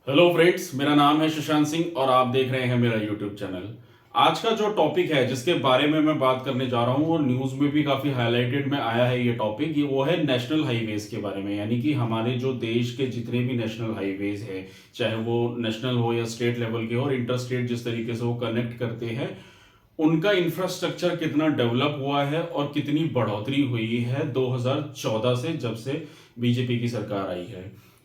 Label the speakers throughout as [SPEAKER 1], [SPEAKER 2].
[SPEAKER 1] Hello friends, मेरा नाम है शशांक सिंह और आप देख रहे हैं मेरा यूट्यूब चैनल। आज का जो टॉपिक है जिसके बारे में मैं बात करने जा रहा हूँ और न्यूज़ में भी काफ़ी हाईलाइटेड में आया है ये टॉपिक, ये वो है नेशनल हाईवेज के बारे में। यानी कि हमारे जो देश के जितने भी नेशनल हाईवेज है, चाहे वो नेशनल हो या स्टेट लेवल के हो और इंटर स्टेट जिस तरीके से वो कनेक्ट करते हैं, उनका इंफ्रास्ट्रक्चर कितना डेवलप हुआ है और कितनी बढ़ोतरी हुई है 2014 से, जब से बीजेपी की सरकार आई है।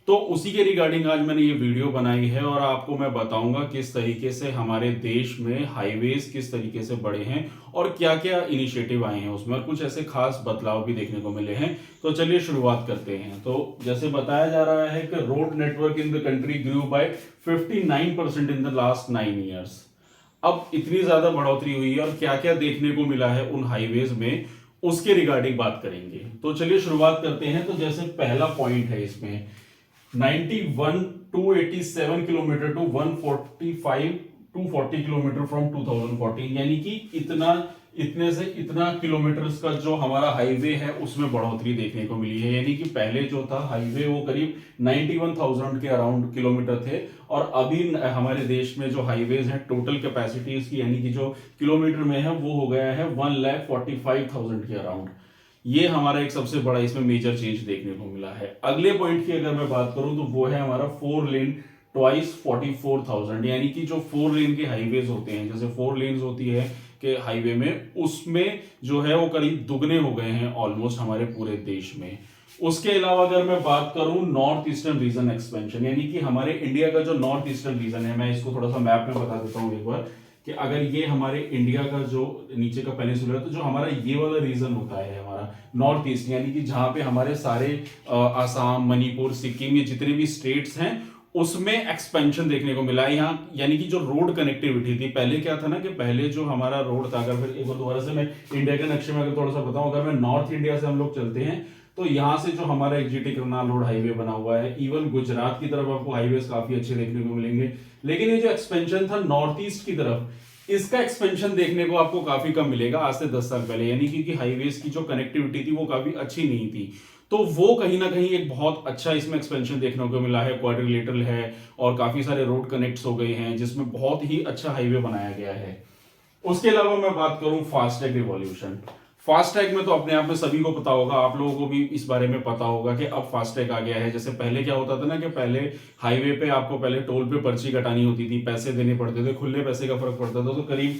[SPEAKER 1] तो उसी के रिगार्डिंग आज मैंने ये वीडियो बनाई है और आपको मैं बताऊंगा किस तरीके से हमारे देश में हाईवेज किस तरीके से बढ़े हैं और क्या क्या इनिशिएटिव आए हैं उसमें, और कुछ ऐसे खास बदलाव भी देखने को मिले हैं। तो चलिए शुरुआत करते हैं। तो जैसे बताया जा रहा है कि road network in the country grew by 59% in the last 9 years। अब इतनी ज्यादा बढ़ोतरी हुई है और क्या क्या देखने को मिला है उन हाईवेज में, उसके रिगार्डिंग बात करेंगे। तो चलिए शुरुआत करते हैं। तो जैसे पहला पॉइंट है इसमें 91 287 किलोमीटर टू 145 240 किलोमीटर फ्रॉम 2014, यानी कि इतने से इतना किलोमीटर्स का जो हमारा हाईवे है उसमें बढ़ोतरी देखने को मिली है। यानी कि पहले जो था हाईवे वो करीब 91,000 के अराउंड किलोमीटर थे, और अभी हमारे देश में जो हाईवेज हैं टोटल कैपेसिटी इसकी यानी कि जो किलोमीटर में है वो हो गया है 1,45,000 के अराउंड। ये हमारा एक सबसे बड़ा इसमें मेजर चेंज देखने को मिला है। अगले पॉइंट की अगर मैं बात करूं तो वो है हमारा 4 लेन ट्वाइस 44,000, यानी कि जो 4 लेन के हाईवेज होते हैं, जैसे 4 लेन्स होती है के हाईवे में, उसमें जो है वो करीब दुगने हो गए हैं ऑलमोस्ट हमारे पूरे देश में। उसके अलावा अगर मैं बात करूं नॉर्थ ईस्टर्न रीजन एक्सपेंशन, यानी कि हमारे इंडिया का जो नॉर्थ ईस्टर्न रीजन है, मैं इसको थोड़ा सा मैप में बता देता हूं एक बार कि अगर ये हमारे इंडिया का जो नीचे का पेनिनसुला है, तो जो हमारा ये वाला रीजन होता है हमारा नॉर्थ ईस्ट, यानी कि जहां पे हमारे सारे आसाम, मणिपुर, सिक्किम, ये जितने भी स्टेट्स हैं उसमें एक्सपेंशन देखने को मिला है यहाँ। यानी कि जो रोड कनेक्टिविटी थी, पहले क्या था ना कि पहले जो हमारा रोड था, अगर फिर एक बार दोबारा से मैं इंडिया के नक्शे में अगर थोड़ा सा बताऊं, अगर मैं नॉर्थ इंडिया से हम लोग चलते हैं तो यहाँ से जो हमारा एग्जीटी करनाल रोड हाईवे बना हुआ है, इवन गुजरात की तरफ आपको हाईवे काफी अच्छे देखने को मिलेंगे। लेकिन ये जो एक्सपेंशन था नॉर्थ ईस्ट की तरफ, इसका एक्सपेंशन देखने को आपको काफी कम मिलेगा आज से 10 साल पहले, यानी क्योंकि हाईवेज की जो कनेक्टिविटी थी वो काफी अच्छी नहीं थी। तो वो कहीं ना कहीं एक बहुत अच्छा इसमें एक्सपेंशन देखने को मिला है, क्वाड्रिलेटरल है और काफी सारे रोड कनेक्ट्स हो गए हैं, जिसमें बहुत ही अच्छा हाईवे बनाया गया है। उसके अलावा मैं बात करूं फास्टैग रिवॉल्यूशन। फास्टैग में तो अपने आप में सभी को पता होगा, आप लोगों को भी इस बारे में पता होगा कि अब फास्टैग आ गया है। जैसे पहले क्या होता था ना कि पहले हाईवे पे आपको पहले टोल पे पर्ची कटानी होती थी, पैसे देने पड़ते थे, खुले पैसे का फर्क पड़ता था। तो करीब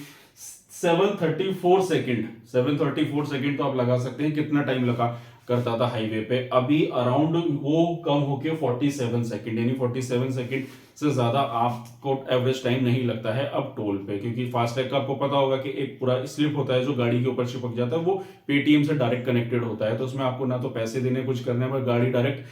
[SPEAKER 1] 734 सेकंड तो आप लगा सकते हैं कितना टाइम लगा करता था हाईवे पे। अभी अराउंड वो कम होके 47 सेकंड, यानी 47 सेकंड से ज्यादा आपको एवरेज टाइम नहीं लगता है अब टोल पे, क्योंकि फास्टैग का आपको पता होगा कि एक पूरा स्लिप होता है जो गाड़ी के ऊपर चिपक जाता है, वो पेटीएम से डायरेक्ट कनेक्टेड होता है। तो उसमें आपको ना तो पैसे देने कुछ करने पर, गाड़ी डायरेक्ट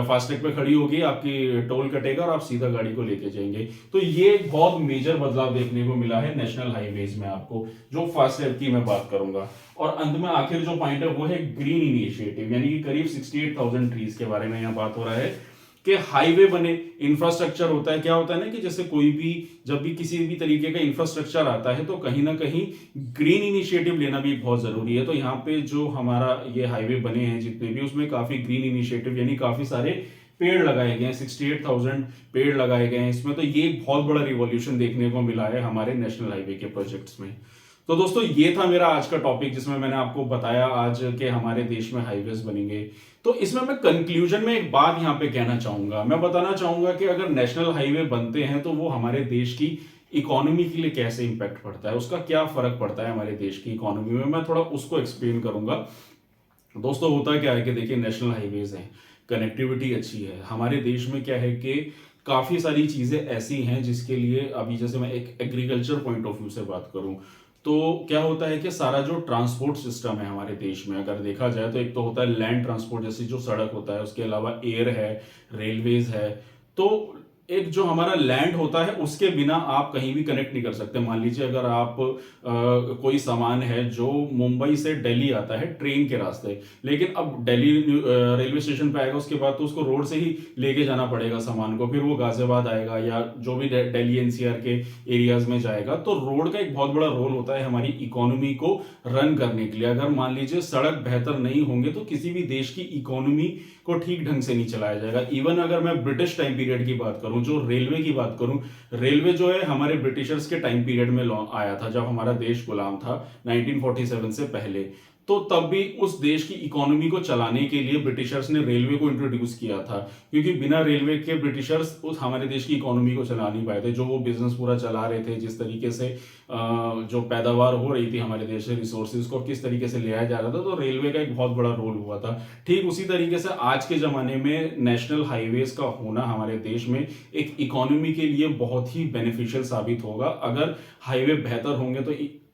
[SPEAKER 1] फास्टैग पे खड़ी होगी, आपकी टोल कटेगा और आप सीधा गाड़ी को लेके जाएंगे। तो ये एक बहुत मेजर बदलाव देखने को मिला है नेशनल हाईवेज में आपको, जो फास्टैग की मैं बात करूंगा। और अंत में आखिर जो पॉइंट है वो है ग्रीन इनिशिएटिव, यानी कि करीब 68,000 ट्रीज के बारे में यहाँ बात हो रहा है कि हाईवे बने, इंफ्रास्ट्रक्चर होता है, क्या होता है ना कि जैसे कोई भी जब भी किसी भी तरीके का इंफ्रास्ट्रक्चर आता है तो कहीं ना कहीं ग्रीन इनिशिएटिव लेना भी बहुत जरूरी है। तो यहाँ पे जो हमारा ये हाईवे बने हैं जितने भी, उसमें काफी ग्रीन इनिशिएटिव यानी काफी सारे पेड़ लगाए गए हैं, 68,000 पेड़ लगाए गए हैं इसमें। तो ये एक बहुत बड़ा रिवॉल्यूशन देखने को मिला है हमारे नेशनल हाईवे के प्रोजेक्ट्स में। तो दोस्तों ये था मेरा आज का टॉपिक, जिसमें मैंने आपको बताया आज के हमारे देश में हाईवेज बनेंगे। तो इसमें मैं कंक्लूजन में एक बात यहां पे कहना चाहूंगा, मैं बताना चाहूंगा कि अगर नेशनल हाईवे बनते हैं तो वो हमारे देश की इकोनॉमी के लिए कैसे इंपैक्ट पड़ता है, उसका क्या फर्क पड़ता है हमारे देश की इकोनॉमी में, मैं थोड़ा उसको एक्सप्लेन करूंगा। दोस्तों होता क्या है कि देखिए, नेशनल हाईवेज हैं, कनेक्टिविटी अच्छी है हमारे देश में, क्या है कि काफी सारी चीजें ऐसी हैं जिसके लिए, अभी जैसे मैं एक एग्रीकल्चर पॉइंट ऑफ व्यू से बात करूं तो क्या होता है कि सारा जो ट्रांसपोर्ट सिस्टम है हमारे देश में अगर देखा जाए तो एक तो होता है लैंड ट्रांसपोर्ट, जैसे जो सड़क होता है, उसके अलावा एयर है, रेलवेज है। तो एक जो हमारा लैंड होता है उसके बिना आप कहीं भी कनेक्ट नहीं कर सकते। मान लीजिए अगर आप कोई सामान है जो मुंबई से दिल्ली आता है ट्रेन के रास्ते, लेकिन अब दिल्ली रेलवे स्टेशन पे आएगा उसके बाद तो उसको रोड से ही लेके जाना पड़ेगा सामान को, फिर वो गाजियाबाद आएगा या जो भी दिल्ली एनसीआर के एरियाज में जाएगा। तो रोड का एक बहुत बड़ा रोल होता है हमारी इकोनॉमी को रन करने के लिए। अगर मान लीजिए सड़क बेहतर नहीं होंगे तो किसी भी देश की इकोनॉमी को ठीक ढंग से नहीं चलाया जाएगा। इवन अगर मैं ब्रिटिश टाइम पीरियड की बात करूं, जो रेलवे की बात करूं, रेलवे जो है हमारे ब्रिटिशर्स के टाइम पीरियड में आया था, जब हमारा देश गुलाम था 1947 से पहले। तो तब भी उस देश की इकोनॉमी को चलाने के लिए ब्रिटिशर्स ने रेलवे को इंट्रोड्यूस किया था, क्योंकि बिना रेलवे के ब्रिटिशर्स उस हमारे देश की इकोनॉमी को चला नहीं पाए थे। जो वो बिजनेस पूरा चला रहे थे, जिस तरीके से जो पैदावार हो रही थी हमारे देश से, रिसोर्सेज को किस तरीके से ले आया जा रहा था, तो रेलवे का एक बहुत बड़ा रोल हुआ था। ठीक उसी तरीके से आज के जमाने में नेशनल हाईवेज का होना हमारे देश में एक इकोनॉमी के लिए बहुत ही बेनिफिशियल साबित होगा। अगर हाईवे बेहतर होंगे तो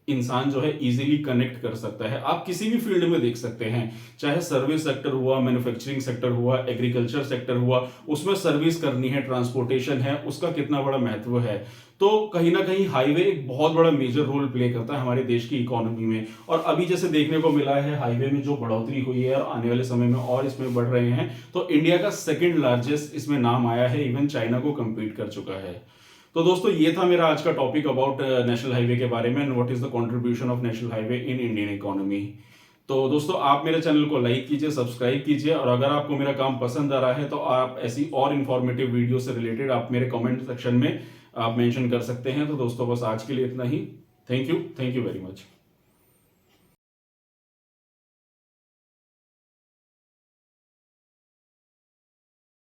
[SPEAKER 1] इंसान जो है इजीली कनेक्ट कर सकता है। आप किसी भी फील्ड में देख सकते हैं, चाहे सर्विस सेक्टर हुआ, मैन्युफैक्चरिंग सेक्टर हुआ, एग्रीकल्चर सेक्टर हुआ, उसमें सर्विस करनी है, ट्रांसपोर्टेशन है, उसका कितना बड़ा महत्व है। तो कहीं ना कहीं हाईवे एक बहुत बड़ा मेजर रोल प्ले करता है हमारे देश की इकोनॉमी में। और अभी जैसे देखने को मिला है हाईवे में जो बढ़ोतरी हुई है और आने वाले समय में और इसमें बढ़ रहे हैं, तो इंडिया का सेकेंड लार्जेस्ट इसमें नाम आया है, इवन चाइना को कंपीट कर चुका है। तो दोस्तों ये था मेरा आज का टॉपिक अबाउट नेशनल हाईवे के बारे में, and what is the contribution of national highway in Indian economy. तो दोस्तों आप मेरे चैनल को लाइक कीजिए, सब्सक्राइब कीजिए, और अगर आपको मेरा काम पसंद आ रहा है तो आप ऐसी और इन्फॉर्मेटिव वीडियो से रिलेटेड आप मेरे कमेंट सेक्शन में आप मेंशन कर सकते हैं। तो दोस्तों बस आज के लिए इतना ही। Thank you very much.